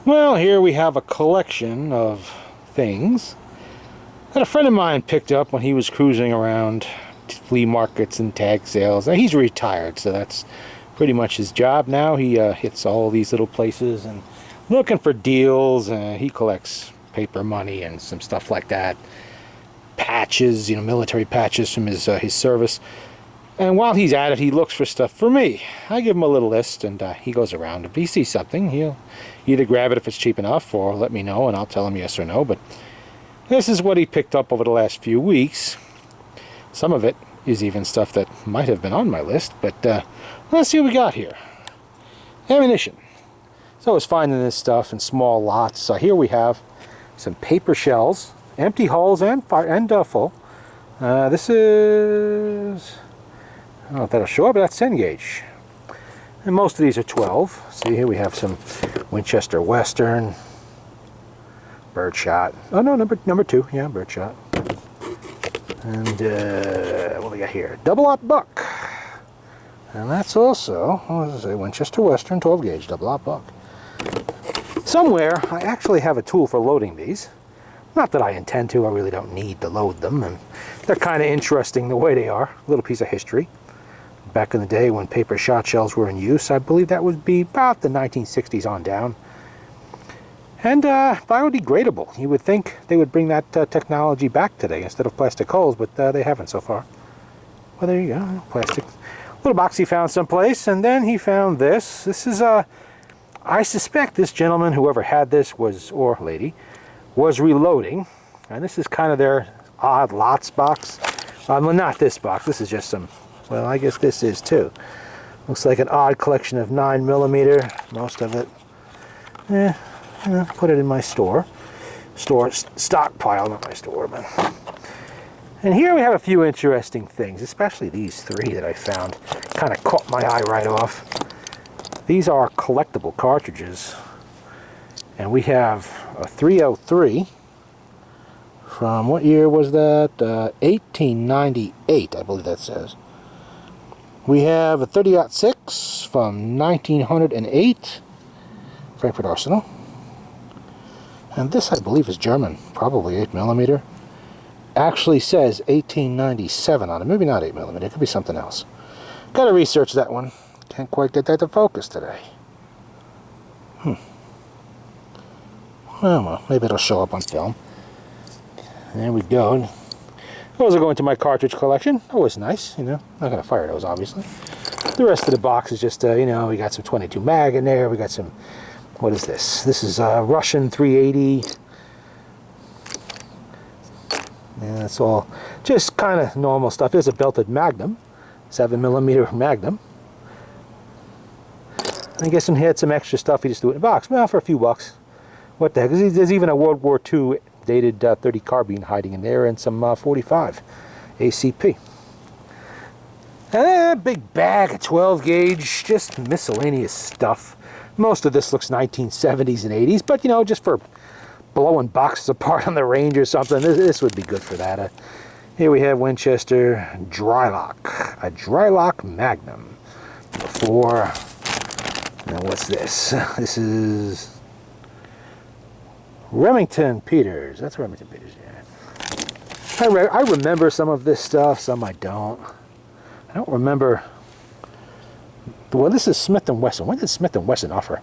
Well, here we have a collection of things that a friend of mine picked up when he was cruising around flea markets and tag sales. Now, he's retired, so that's pretty much his job now. He hits all these little places and looking for deals. He collects paper money and some stuff like that. Patches, military patches from his service. And while he's at it, he looks for stuff for me. I give him a little list, and he goes around. If he sees something, he'll either grab it if it's cheap enough, or let me know, and I'll tell him yes or no. But this is what he picked up over the last few weeks. Some of it is even stuff that might have been on my list, but let's see what we got here. Ammunition. So I was finding this stuff in small lots. So here we have some paper shells, empty hulls and full. This is... I don't know if that'll show up, but that's 10 gauge. And most of these are 12. See, here we have some Winchester Western. Birdshot. Oh no, number 2. Yeah, birdshot. And what do we got here? Double-aught buck. And that's also, what does it say? Winchester Western 12 gauge double-aught buck. Somewhere, I actually have a tool for loading these. Not that I intend to, I really don't need to load them. And they're kind of interesting the way they are. A little piece of history. Back in the day when paper shot shells were in use, I believe that would be about the 1960s on down. And biodegradable. You would think they would bring that technology back today instead of plastic hulls, but they haven't so far. Well, there you go, plastic. Little box he found someplace, and then he found this. This is, I suspect this gentleman, whoever had this was, or lady, was reloading. And this is kind of their odd lots box. Well, not this box, this is just some... Well, I guess this is too. Looks like an odd collection of 9mm, most of it. Put it in my stockpile, not my store. But. And here we have a few interesting things, especially these 3 that I found. Kind of caught my eye right off. These are collectible cartridges. And we have a 303. From what year was that? 1898, I believe that says. We have a 30-06 from 1908, Frankfurt Arsenal. And this, I believe, is German, probably 8mm. Actually says 1897 on it, maybe not 8mm, it could be something else. Gotta research that one. Can't quite get that to focus today. Well, maybe it'll show up on film. There we go. Those are going to my cartridge collection. Always nice, Not gonna fire those, obviously. The rest of the box is just, we got some 22 mag in there. We got some, what is this? This is Russian 380. Yeah, that's all just kind of normal stuff. There's a belted Magnum, 7mm Magnum. I guess he had some extra stuff. He just threw it in a box. Well, for a few bucks. What the heck? There's even a World War II dated 30 carbine hiding in there, and some 45 ACP. And a big bag of 12 gauge, just miscellaneous stuff. Most of this looks 1970s and 80s, but just for blowing boxes apart on the range or something, this would be good for that. Here we have Winchester Drylock, a Drylock Magnum. Before, now what's this? This is Remington Peters. That's Remington Peters, yeah. I remember some of this stuff, some I don't. I don't remember. Well, this is Smith & Wesson. When did Smith & Wesson offer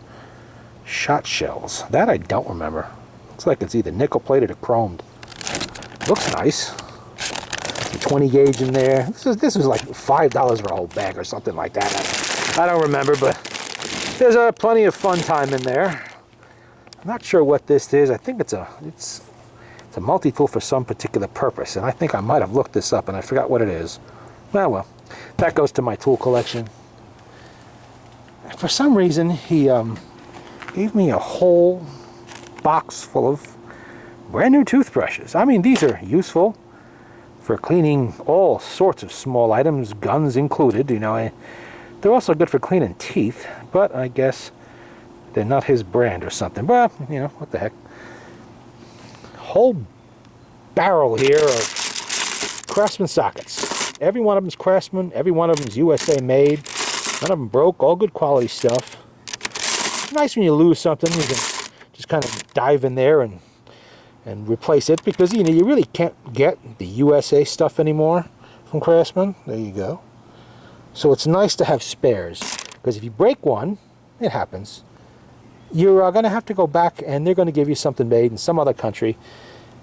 shot shells? That I don't remember. Looks like it's either nickel plated or chromed. Looks nice. Some 20 gauge in there. This was like $5 for a whole bag or something like that. I don't remember, but there's plenty of fun time in there. I'm not sure what this is. I think it's a multi-tool for some particular purpose, and I think I might have looked this up and I forgot what it is. Well, that goes to my tool collection. For some reason, he gave me a whole box full of brand new toothbrushes. I mean, these are useful for cleaning all sorts of small items, guns included. They're also good for cleaning teeth, but I guess they're not his brand or something. But, what the heck. Whole barrel here of Craftsman sockets. Every one of them's Craftsman. Every one of them's USA made. None of them broke. All good quality stuff. Nice when you lose something. You can just kind of dive in there and replace it, because you know you really can't get the USA stuff anymore from Craftsman. There you go. So it's nice to have spares, because if you break one, it happens, you're going to have to go back and they're going to give you something made in some other country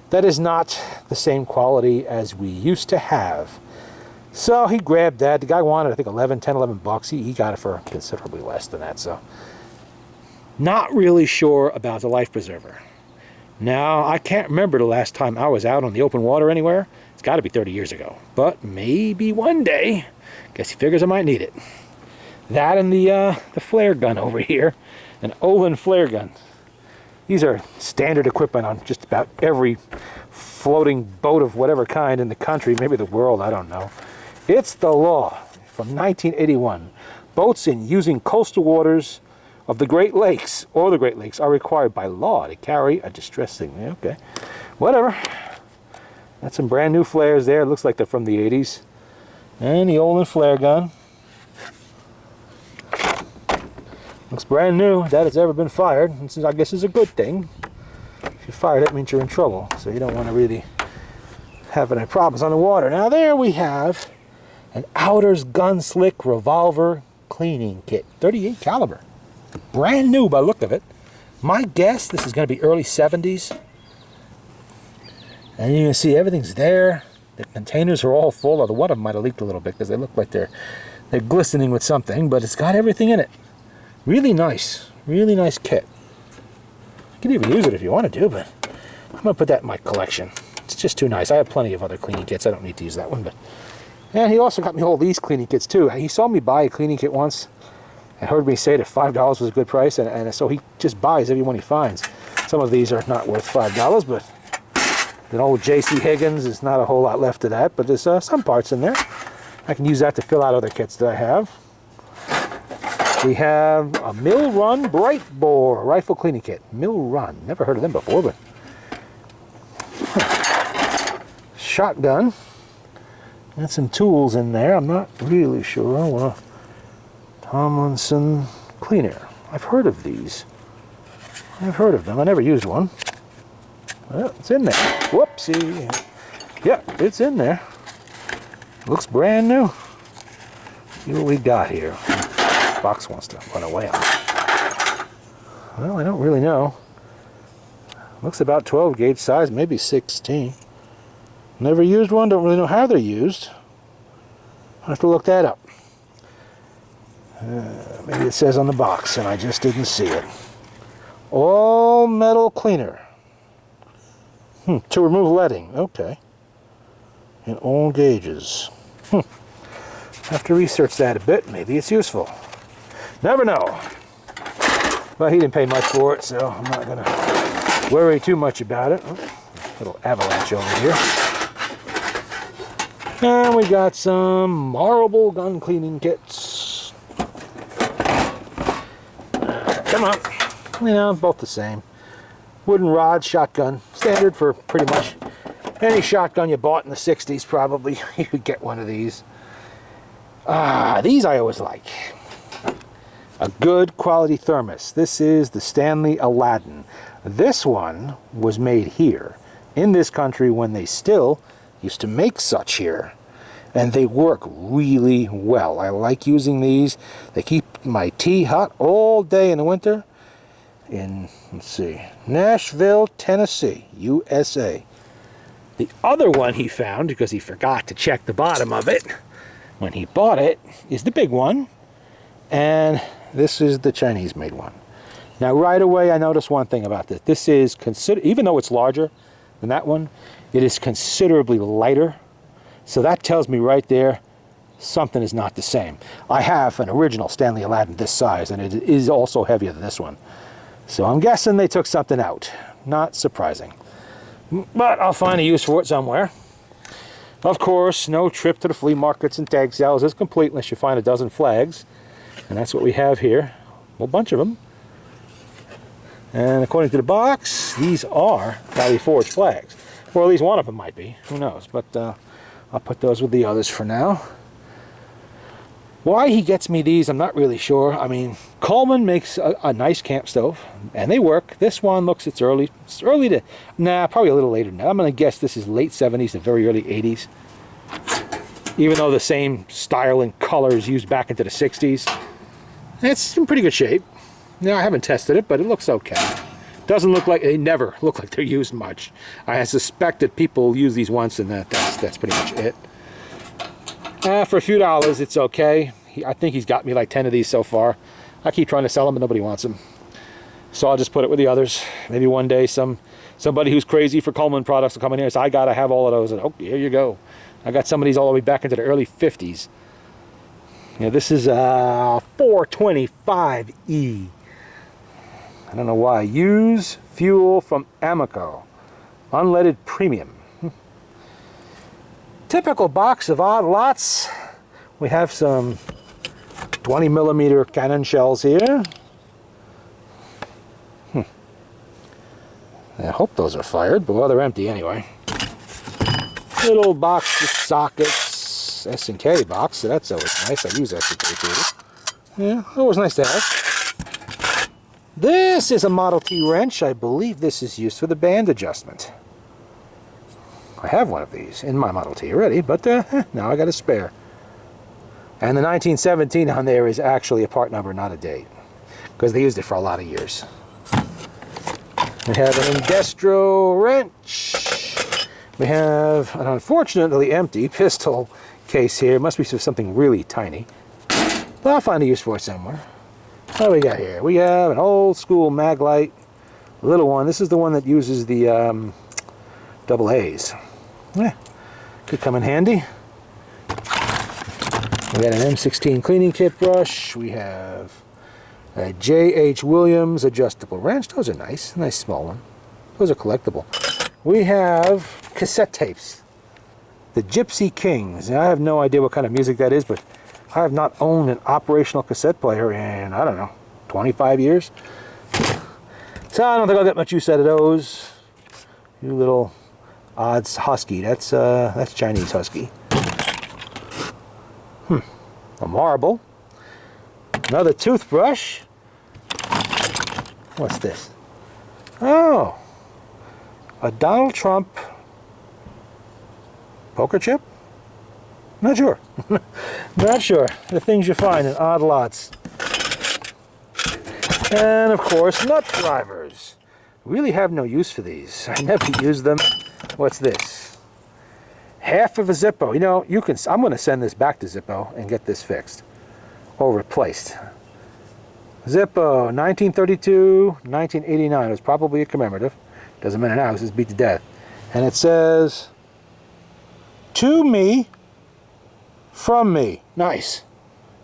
that is not the same quality as we used to have. So he grabbed that. The guy wanted, I think, 11 bucks. He got it for considerably less than that. So not really sure about the life preserver. Now, I can't remember the last time I was out on the open water anywhere. It's got to be 30 years ago. But maybe one day. Guess he figures I might need it. That and the flare gun over here. An Olin flare gun. These are standard equipment on just about every floating boat of whatever kind in the country, maybe the world, I don't know. It's the law from 1981. Boats in using coastal waters of the Great Lakes or the Great Lakes are required by law to carry a distress signal. Okay, whatever. That's some brand new flares there. It looks like they're from the 80s. And the Olin flare gun. Looks brand new. That has ever been fired. This is, I guess, is a good thing. If you fire it, that means you're in trouble. So you don't want to really have any problems on the water. Now there we have an Outers Gun Slick Revolver Cleaning Kit. 38 caliber. Brand new by the look of it. My guess, this is going to be early 70s. And you can see everything's there. The containers are all full. Although one of them might have leaked a little bit because they look like they're glistening with something. But it's got everything in it. Really nice kit. You can even use it if you want to, but I'm going to put that in my collection. It's just too nice. I have plenty of other cleaning kits. I don't need to use that one. But and he also got me all these cleaning kits too. He saw me buy a cleaning kit once and heard me say that $5 was a good price, and so he just buys every one he finds. Some of these are not worth $5, but an old J.C. Higgins is not a whole lot left of that, but there's some parts in there. I can use that to fill out other kits that I have. We have a Mill Run Bright Bore Rifle Cleaning Kit. Mill Run. Never heard of them before, but... Shotgun. And some tools in there. I'm not really sure. Tomlinson Cleaner. I've heard of these. I've heard of them. I never used one. Well, it's in there. Whoopsie. Yeah, it's in there. Looks brand new. See what we got here. Box wants to run away on it. Well, I don't really know. Looks about 12 gauge size, maybe 16. Never used one, don't really know how they're used. I'll have to look that up. Maybe it says on the box and I just didn't see it. All metal cleaner. To remove leading, okay. In all gauges. Have to research that a bit, maybe it's useful. Never know. But he didn't pay much for it, so I'm not going to worry too much about it. Little avalanche over here. And we got some marble gun cleaning kits. Come on. You know, both the same. Wooden rod shotgun. Standard for pretty much any shotgun you bought in the 60s, probably. You could get one of these. These I always like. A good quality thermos. This is the Stanley Aladdin. This one was made here in this country when they still used to make such here. And they work really well. I like using these. They keep my tea hot all day in the winter. In, let's see, Nashville, Tennessee, USA. The other one he found, because he forgot to check the bottom of it when he bought it, is the big one. And this is the Chinese-made one. Now, right away, I noticed one thing about this. This is, even though it's larger than that one, it is considerably lighter. So that tells me right there, something is not the same. I have an original Stanley Aladdin this size, and it is also heavier than this one. So I'm guessing they took something out. Not surprising. But I'll find a use for it somewhere. Of course, no trip to the flea markets and tag sales is complete unless you find a dozen flags. And that's what we have here. A whole bunch of them. And according to the box, these are Valley Forge flags. Or at least one of them might be. Who knows? But I'll put those with the others for now. Why he gets me these, I'm not really sure. I mean, Coleman makes a nice camp stove, and they work. This one looks, it's early to, nah, probably a little later than that. I'm going to guess this is late 70s to very early 80s. Even though the same style and color is used back into the 60s. It's in pretty good shape. Now, I haven't tested it, but it looks okay. Doesn't look like, they never look like they're used much. I suspect that people use these once and that's pretty much it. For a few dollars, it's okay. I think he's got me like 10 of these so far. I keep trying to sell them, but nobody wants them. So I'll just put it with the others. Maybe one day somebody who's crazy for Coleman products will come in here and say, I gotta have all of those. And, oh, here you go. I got some of these all the way back into the early 50s. Yeah, this is a 425E. I don't know why. Use fuel from Amoco. Unleaded premium. Typical box of odd lots. We have some 20mm cannon shells here. I hope those are fired, but well, they're empty anyway. Little box of sockets, S&K box, so that's always nice. I use S&K too. Yeah, always nice to have. This is a Model T wrench. I believe this is used for the band adjustment. I have one of these in my Model T already, but now I got a spare. And the 1917 on there is actually a part number, not a date, because they used it for a lot of years. We have an Indestro wrench. We have an unfortunately empty pistol case here. It must be something really tiny, but I'll find a use for it somewhere. What do we got here? We have an old school Maglite, little one. This is the one that uses the double A's. Yeah, could come in handy. We got an M16 cleaning kit brush. We have a J.H. Williams adjustable wrench. Those are nice. Nice small one. Those are collectible. We have cassette tapes. The Gypsy Kings. Now, I have no idea what kind of music that is, but I have not owned an operational cassette player in, I don't know, 25 years. So I don't think I'll get much use out of those. You little odds husky. That's Chinese husky. A marble. Another toothbrush. What's this? Oh, a Donald Trump poker chip? Not sure. Not sure. The things you find in odd lots. And of course, nut drivers. Really have no use for these. I never use them. What's this? Half of a Zippo. You know, I'm going to send this back to Zippo and get this fixed or replaced. Zippo, 1932, 1989. It was probably a commemorative. Doesn't matter now because it's beat to death. And it says, to me, from me. Nice.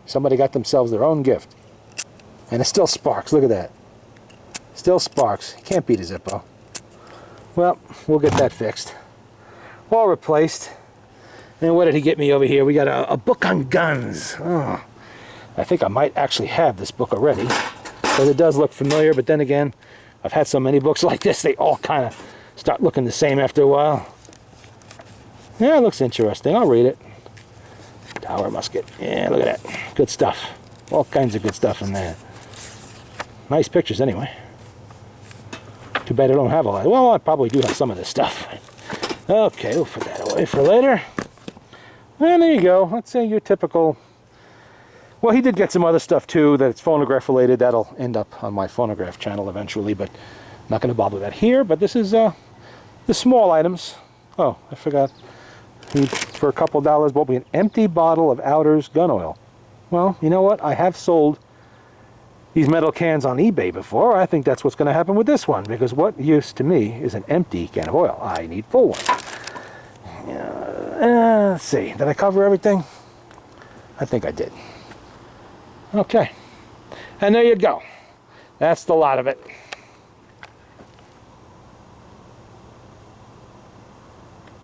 Somebody got themselves their own gift. And it still sparks. Look at that. Still sparks. Can't beat a Zippo. Well, we'll get that fixed. All replaced. And what did he get me over here? We got a book on guns. Oh, I think I might actually have this book already. Because it does look familiar, but then again, I've had so many books like this, they all kind of start looking the same after a while. Yeah, it looks interesting. I'll read it. Tower musket. Yeah, look at that. Good stuff. All kinds of good stuff in there. Nice pictures anyway. Too bad I don't have all that. Well, I probably do have some of this stuff. Okay, we'll put that away for later. And there you go. Let's say your typical... Well, he did get some other stuff too that's phonograph related. That'll end up on my phonograph channel eventually, but I'm not going to bother that here. But this is the small items. Oh, I forgot. He, for a couple dollars, bought me an empty bottle of Outers gun oil. Well, you know what? I have sold these metal cans on eBay before. I think that's what's going to happen with this one, because what use to me is an empty can of oil? I need full one. Let's see. Did I cover everything? I think I did. Okay. And there you go. That's the lot of it.